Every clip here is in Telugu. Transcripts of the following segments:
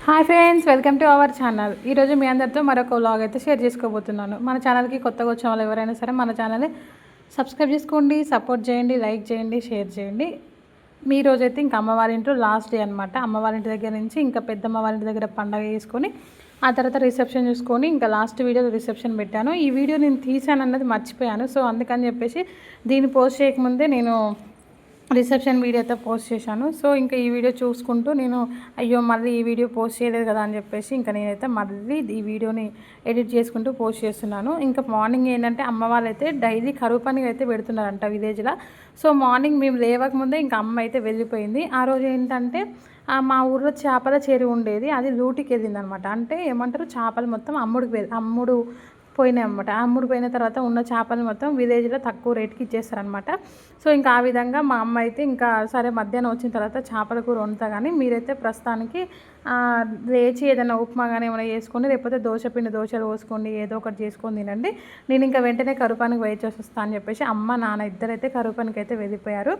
Hi friends, welcome to our channel. ఈరోజు మీ అందరితో మరొక వ్లాగ్ అయితే షేర్ చేసుకోబోతున్నాను. మన ఛానల్కి కొత్తగా వచ్చిన వాళ్ళు ఎవరైనా సరే మన ఛానల్ని సబ్స్క్రైబ్ చేసుకోండి, సపోర్ట్ చేయండి, లైక్ చేయండి, షేర్ చేయండి. మీ రోజైతే ఇంకా అమ్మవారింట్లో లాస్ట్ డే అనమాట. అమ్మవారింటి దగ్గర నుంచి ఇంకా పెద్దమ్మ వారింటి దగ్గర పండగ చేసుకొని ఆ తర్వాత రిసెప్షన్ చూసుకొని ఇంకా లాస్ట్ వీడియోలో రిసెప్షన్ పెట్టాను. ఈ వీడియో నేను తీసాను అన్నది మర్చిపోయాను. సో అందుకని చెప్పేసి దీన్ని పోస్ట్ చేయకముందే నేను రిసెప్షన్ వీడియో అయితే పోస్ట్ చేశాను. సో ఇంకా ఈ వీడియో చూసుకుంటూ నేను అయ్యో మళ్ళీ ఈ వీడియో పోస్ట్ చేయలేదు కదా అని చెప్పేసి ఇంకా నేనైతే మళ్ళీ ఈ వీడియోని ఎడిట్ చేసుకుంటూ పోస్ట్ చేస్తున్నాను. ఇంకా మార్నింగ్ ఏంటంటే అమ్మ వాళ్ళైతే డైలీ కరువు పనికి అయితే పెడుతున్నారంట విలేజ్లో. సో మార్నింగ్ మేము లేవకముందే ఇంకా అమ్మ అయితే వెళ్ళిపోయింది. ఆ రోజు ఏంటంటే మా ఊర్లో చేపల చెరువు ఉండేది, అది లూటికి వెళ్ళింది అనమాట. అంటే ఏమంటారు, చేపలు మొత్తం అమ్ముడు పోయినాయి అనమాట. అమ్ముడు పోయిన తర్వాత ఉన్న చేపలు మొత్తం విలేజ్లో తక్కువ రేటుకి ఇచ్చేస్తారనమాట. సో ఇంకా ఆ విధంగా మా అమ్మ అయితే ఇంకా సరే మధ్యాహ్నం వచ్చిన తర్వాత చేపల కూర వండుతా, కానీ మీరైతే ప్రస్తుతానికి లేచి ఏదైనా ఉప్మా కానీ ఏమైనా చేసుకొని లేకపోతే దోశలు పోసుకోండి, ఏదో ఒకటి చేసుకొని తినండి, నేను ఇంకా వెంటనే కరుపానికి వేచేసి వస్తాను అని చెప్పేసి అమ్మ నాన్న ఇద్దరైతే కరుపానికి అయితే వెళ్ళిపోయారు.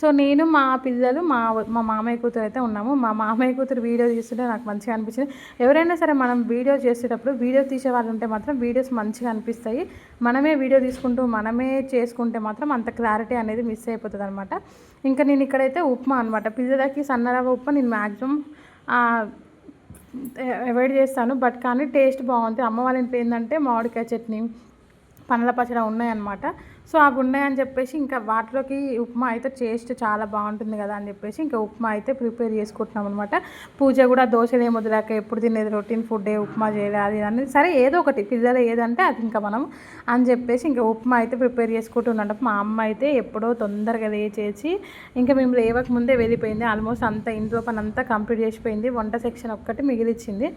సో నేను మా పిల్లలు మా మామయ్య కూతురు అయితే ఉన్నాము. మా మామయ్య కూతురు వీడియో తీస్తుంటే నాకు మంచిగా అనిపించింది. ఎవరైనా సరే మనం వీడియో చేసేటప్పుడు వీడియో తీసే వాళ్ళు ఉంటే మాత్రం వీడియోస్ మంచిగా అనిపిస్తాయి. మనమే వీడియో తీసుకుంటూ మనమే చేసుకుంటే మాత్రం అంత క్లారిటీ అనేది మిస్ అయిపోతుంది అనమాట. ఇంకా నేను ఇక్కడైతే ఉప్మా అనమాట, పిల్లలకి సన్నరవ్వ ఉప్మా నేను మ్యాక్సిమం అవాయిడ్ చేస్తాను, బట్ కానీ టేస్ట్ బాగుంటుంది. అమ్మ వాళ్ళ ఇంట్లో ఏంటంటే మామిడికాయ చట్నీ, పండ్ల పచ్చడి ఉన్నాయన్నమాట. సో అవి ఉన్నాయని చెప్పేసి ఇంకా వాటిలోకి ఉప్మా అయితే టేస్ట్ చాలా బాగుంటుంది కదా అని చెప్పేసి ఇంకా ఉప్మా అయితే ప్రిపేర్ చేసుకుంటున్నాం అనమాట. పూజ కూడా దోశలు ఏమి వదిలేక ఎప్పుడు తినేది రొటీన్ ఫుడ్డే, ఉప్మా చేయాలి అది అని సరే ఏదో ఒకటి పిల్లలు ఏదంటే అది ఇంకా మనం అని చెప్పేసి ఇంకా ఉప్మా అయితే ప్రిపేర్ చేసుకుంటున్నాం. మా అమ్మ అయితే ఎప్పుడో తొందరగా లేచేసి ఇంకా మేము లేవక ముందే వెళ్ళిపోయింది. ఆల్మోస్ట్ అంతా ఇంట్లో పని అంతా కంప్లీట్ చేసిపోయింది. వంట సెక్షన్ ఒక్కటి మిగిలిచ్చింది.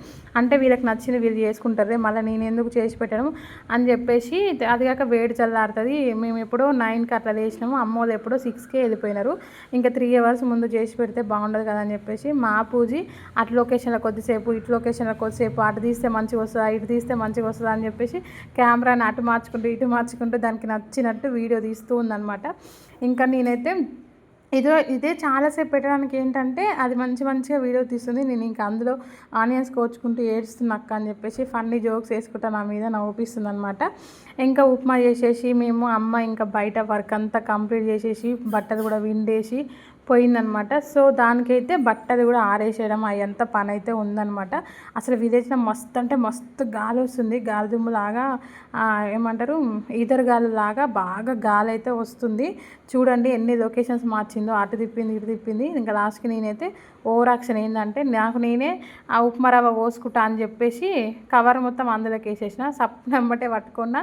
అంటే వీళ్ళకి నచ్చింది వీళ్ళు చేసుకుంటారు, మళ్ళీ నేను ఎందుకు చేసి పెట్టడం అని చెప్పేసి. అది కాక వేడి చల్లారుతుంది. మేము ఎప్పుడో 9కి అట్లా లేచినాము, అమ్మోళ్ళు ఎప్పుడో 6కే వెళ్ళిపోయినారు. ఇంకా 3 అవర్స్ ముందు చేసి పెడితే బాగుండదు కదా అని చెప్పేసి మా పూజి అటు లొకేషన్లో కొద్దిసేపు ఇటు లొకేషన్లో కొద్దిసేపు అటు తీస్తే మంచిగా వస్తుందా ఇటు తీస్తే మంచిగా వస్తుందా అని చెప్పేసి కెమెరాని అటు మార్చుకుంటూ ఇటు మార్చుకుంటూ దానికి నచ్చినట్టు వీడియో తీస్తూ ఉందన్నమాట. ఇంకా నేనైతే ఇదే చాలాసేపు పెట్టడానికి ఏంటంటే అది మంచిగా వీడియో తీస్తుంది. నేను ఇంకా అందులో ఆనియన్స్ కోచుకుంటూ ఏడుస్తున్నా అక్క అని చెప్పేసి ఫన్నీ జోక్స్ వేసుకుంటా నా మీద నవ్వుపిస్తుంది అనమాట. ఇంకా ఉప్మా చేసేసి మేము అమ్మ ఇంకా బయట వర్క్ అంతా కంప్లీట్ చేసేసి బట్టలు కూడా విండేసి పోయిందనమాట. సో దానికైతే బట్టలు కూడా ఆరేసేయడం అయ్యంత పని అయితే ఉందన్నమాట. అసలు విలేజ్లో మస్తు అంటే మస్తు గాలి వస్తుంది, గాలి దుమ్ములాగా ఏమంటారు ఈదర్ గాలి లాగా బాగా గాలి అయితే వస్తుంది. చూడండి ఎన్ని లొకేషన్స్ మార్చిందో, అటు తిప్పింది ఇటు తిప్పింది. ఇంకా లాస్ట్కి నేనైతే ఓవర్ యాక్షన్ ఏంటంటే నాకు నేనే ఆ ఉప్మా రవ్వ పోసుకుంటా అని చెప్పేసి కవర్ మొత్తం అందులోకి వేసేసిన, సప్నమ్మటే పట్టుకున్నా.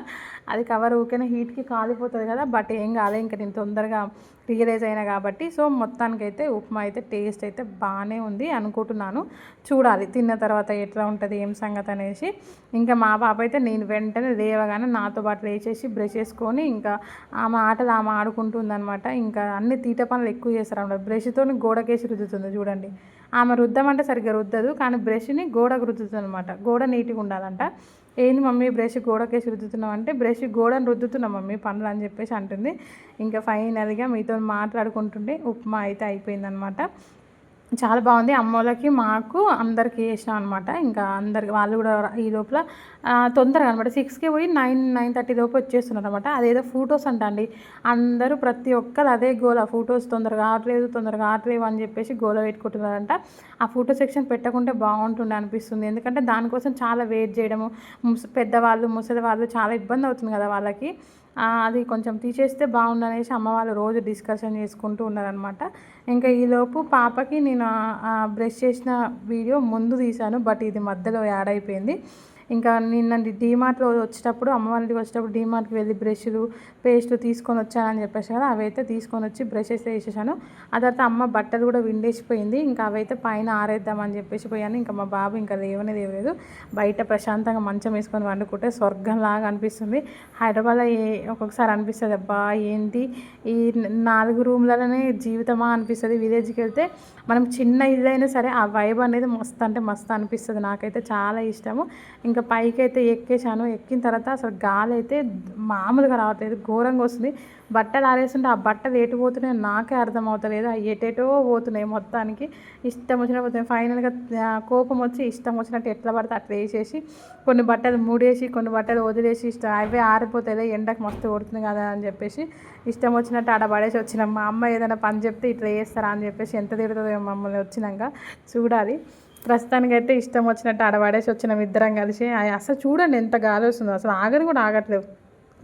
అది కవర్ ఊరికే హీట్కి కాలిపోతుంది కదా, బట్ ఏం కాలే, ఇంకా నేను తొందరగా రియలైజ్ అయినా కాబట్టి. సో మొత్తానికైతే ఉప్మా అయితే టేస్ట్ అయితే బాగానే ఉంది అనుకుంటున్నాను. చూడాలి తిన్న తర్వాత ఎట్లా ఉంటుంది ఏం సంగతి అనేసి. ఇంకా మా పాప అయితే నేను వెంటనే లేవగానే నాతో పాటు లేచేసి బ్రష్ చేసుకొని ఇంకా ఆమె ఆటలు ఆమె ఆడుకుంటుందన్నమాట. ఇంకా అన్ని తీట పనులు ఎక్కువ చేస్తారు అన్నమాట. బ్రష్తో గోడకేసి రుద్దుతుంది చూడండి. ఆమె రుద్దమంటే సరిగ్గా రుద్దదు, కానీ బ్రష్ని గోడకు రుద్దుతుంది అనమాట. గోడ నీట్గా ఉండాలంట. ఏంది మమ్మీ బ్రష్ గోడకేసి రుద్దుతున్నాం అంటే, బ్రష్ గోడను రుద్దుతున్నాం మమ్మీ పనులు అని చెప్పేసి అంటుంది. ఇంకా ఫైనల్గా మీతో మాట్లాడుకుంటుంటే ఉప్మా అయితే అయిపోయిందనమాట. చాలా బాగుంది. అమ్మోళ్ళకి మాకు అందరికి వేసినాం అనమాట. ఇంకా అందరికి వాళ్ళు కూడా ఈ లోపల తొందరగా అనమాట 6కి పోయి 9-9:30 లోపు వచ్చేస్తున్నారు అనమాట. అదేదో ఫొటోస్ అండి, అందరూ ప్రతి ఒక్కరు అదే గోల, ఫొటోస్ తొందరగా ఆడలేవు అని చెప్పేసి గోల పెట్టుకుంటున్నారంట. ఆ ఫోటో సెక్షన్ పెట్టకుంటే బాగుంటుండే అనిపిస్తుంది. ఎందుకంటే దానికోసం చాలా వెయిట్ చేయడము, పెద్దవాళ్ళు ముసలి వాళ్ళు చాలా ఇబ్బంది అవుతుంది కదా వాళ్ళకి. అది కొంచెం తీసేస్తే బాగుండనేసి అమ్మ వాళ్ళు రోజు డిస్కషన్ చేసుకుంటూ ఉన్నారనమాట. ఇంకా ఈలోపు పాపకి నేను బ్రష్ చేసిన వీడియో ముందు తీశాను, బట్ ఇది మధ్యలో యాడ్ అయిపోయింది. ఇంకా నిన్న డీమార్ట్లో వచ్చేటప్పుడు అమ్మ వాళ్ళ ఇంటికి వచ్చేటప్పుడు డీమార్ట్కి వెళ్ళి బ్రష్లు పేస్టు తీసుకొని వచ్చానని చెప్పేసి కదా, అవైతే తీసుకొని వచ్చి బ్రషెస్ వేసేసాను. ఆ తర్వాత అమ్మ బట్టలు కూడా విండేసిపోయింది. ఇంకా అవైతే పైన ఆరేద్దామని చెప్పేసి పోయాను. ఇంకా మా బాబు ఇంకా లేవలేదు. బయట ప్రశాంతంగా మంచం వేసుకొని వండుకుంటే స్వర్గంలాగా అనిపిస్తుంది. హైదరాబాద్లో ఒక్కొక్కసారి అనిపిస్తుంది అబ్బా ఏంటి ఈ 4 రూమ్లలోనే జీవితమా అనిపిస్తుంది. విలేజ్కి వెళ్తే మనం చిన్న ఇల్లు అయినా సరే ఆ వైబ్ అనేది మస్తు అంటే మస్తు అనిపిస్తుంది. నాకైతే చాలా ఇష్టము. ఇంకా పైకి అయితే ఎక్కేసాను. ఎక్కిన తర్వాత అసలు గాలి అయితే మామూలుగా రావట్లేదు, ఘోరంగా వస్తుంది. బట్టలు ఆరేస్తుంటే ఆ బట్టలు ఎటు పోతున్నాయో నాకే అర్థం అవుతలేదు. అవి ఎటేటో పోతున్నాయి మొత్తానికి, ఇష్టం వచ్చినట్టు పోతున్నాయి. ఫైనల్గా కోపం వచ్చి ఇష్టం వచ్చినట్టు ఎట్లా పడితే అట్లా వేసేసి కొన్ని బట్టలు మూడేసి కొన్ని బట్టలు వదిలేసి అవే ఆరిపోతాయి, ఎండకు మస్తు కొడుతుంది కదా అని చెప్పేసి ఇష్టం వచ్చినట్టు ఆడ పడేసి వచ్చినాం. మా అమ్మ ఏదైనా పని చెప్తే ఇట్లా చేస్తారా అని చెప్పేసి ఎంత తిడుతుందో మమ్మల్ని వచ్చినాక చూడాలి. ప్రస్తుతానికైతే ఇష్టం వచ్చినట్టు ఆడ పడేసి వచ్చినాం ఇద్దరం కలిసి. అసలు చూడండి ఎంత గాలి వస్తుందో, అసలు ఆగని కూడా ఆగట్లేవు.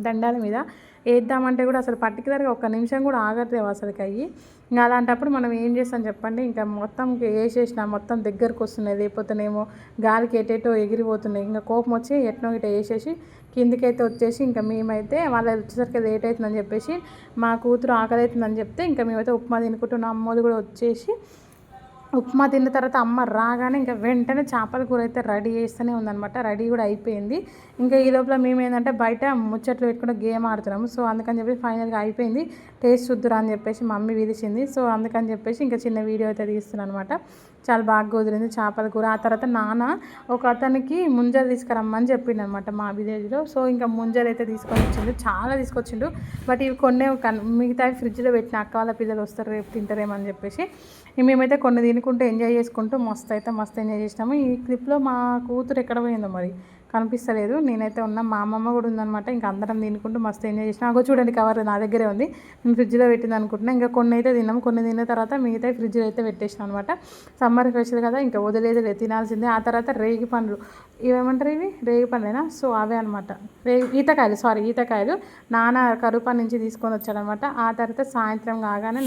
దండాల మీద వేద్దామంటే కూడా అసలు పర్టికులర్గా ఒక్క నిమిషం కూడా ఆగట్లేవు అసలుకి అయ్యి. ఇంకా అలాంటప్పుడు మనం ఏం చేస్తాం చెప్పండి, ఇంకా మొత్తం వేసేసిన మొత్తం దగ్గరకు వస్తున్నాయి, లేకపోతేనేమో గాలికి ఎటేటో ఎగిరిపోతున్నాయి. ఇంకా కోపం వచ్చి ఎట్నో ఇట వేసేసి కిందికైతే వచ్చేసి ఇంకా మేమైతే వాళ్ళు వచ్చేసరికి లేట్ అవుతుందని చెప్పేసి మా కూతురు ఆకలి అవుతుందని చెప్తే ఇంకా మేమైతే ఉప్మా తినుకుంటున్నాం. అమ్మోది కూడా వచ్చేసి ఉప్మా తిన్న తర్వాత అమ్మ రాగానే ఇంకా వెంటనే చేపల కూర అయితే రెడీ చేస్తూనే ఉందనమాట. రెడీ కూడా అయిపోయింది. ఇంకా ఈ లోపల మేము ఏంటంటే బయట ముచ్చట్లు పెట్టుకుంటే గేమ్ ఆడుతున్నాము. సో అందుకని చెప్పి ఫైనల్గా అయిపోయింది. టేస్ట్ చూద్దురా అని చెప్పేసి మమ్మీ పిలిచింది. సో అందుకని చెప్పేసి ఇంకా చిన్న వీడియో అయితే తీస్తున్నాను అనమాట. చాలా బాగా కుదిరింది చేపల కూర. ఆ తర్వాత నాన్న ఒక అతనికి ముంజలు తీసుకురమ్మని చెప్పిండు అనమాట మా విలేజ్లో. సో ఇంకా ముంజలు అయితే తీసుకొని వచ్చిండు, చాలా తీసుకొచ్చిండు. బట్ ఇవి కొన్నే మిగతా ఫ్రిడ్జ్లో పెట్టిన, అక్క వాళ్ళ పిల్లలు వస్తారు రేపు తింటారేమని చెప్పేసి మేమైతే కొన్ని తినుకుంటూ ఎంజాయ్ చేసుకుంటూ మస్తు ఎంజాయ్ చేసినాము. ఈ క్లిప్లో మా కూతురు ఎక్కడ పోయిందో మరి కనిపిస్తలేదు, నేనైతే ఉన్నా, మా అమ్మమ్మ కూడా ఉందనమాట. ఇంకా అందరం తినుకుంటూ మస్తు ఎంజాయ్ చేసినా. అగో చూడండి కవర్ నా దగ్గరే ఉంది, నేను ఫ్రిడ్జ్లో పెట్టింది అనుకుంటున్నా. ఇంకా కొన్ని అయితే తిన్నాము, కొన్ని తిన్న తర్వాత మిగతా ఫ్రిడ్జ్లో అయితే పెట్టేసినాం అనమాట. సమ్మర్ స్పెషల్ కదా ఇంకా వదిలేదు, తినాల్సిందే. ఆ తర్వాత రేగి పండ్లు, ఇవేమంటారు ఇవి రేగి పండ్లేనా? సో అవే అనమాట, ఈతకాయలు నాన్న కరుపా నుంచి తీసుకొని వచ్చాడనమాట. ఆ తర్వాత సాయంత్రం కాగానే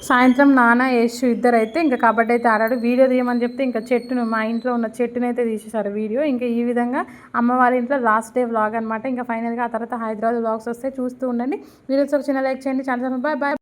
సాయంత్రం నాన్న యేసు ఇద్దరైతే ఇంకా కబడ్డీ అయితే ఆడాడు. వీడియో తీయమని చెప్తే ఇంకా చెట్టును, మా ఇంట్లో ఉన్న చెట్టును అయితే తీసేశారు వీడియో. ఇంకా ఈ విధంగా అమ్మ వాళ్ళ ఇంట్లో లాస్ట్ డే వ్లాగ్ అనమాట. ఇంకా ఫైనల్గా ఆ తర్వాత హైదరాబాద్ వ్లాగ్స్ వస్తే చూస్తూ ఉండండి. వీడియోస్ ఒక చిన్న లైక్ చేయండి. Channel bye bye.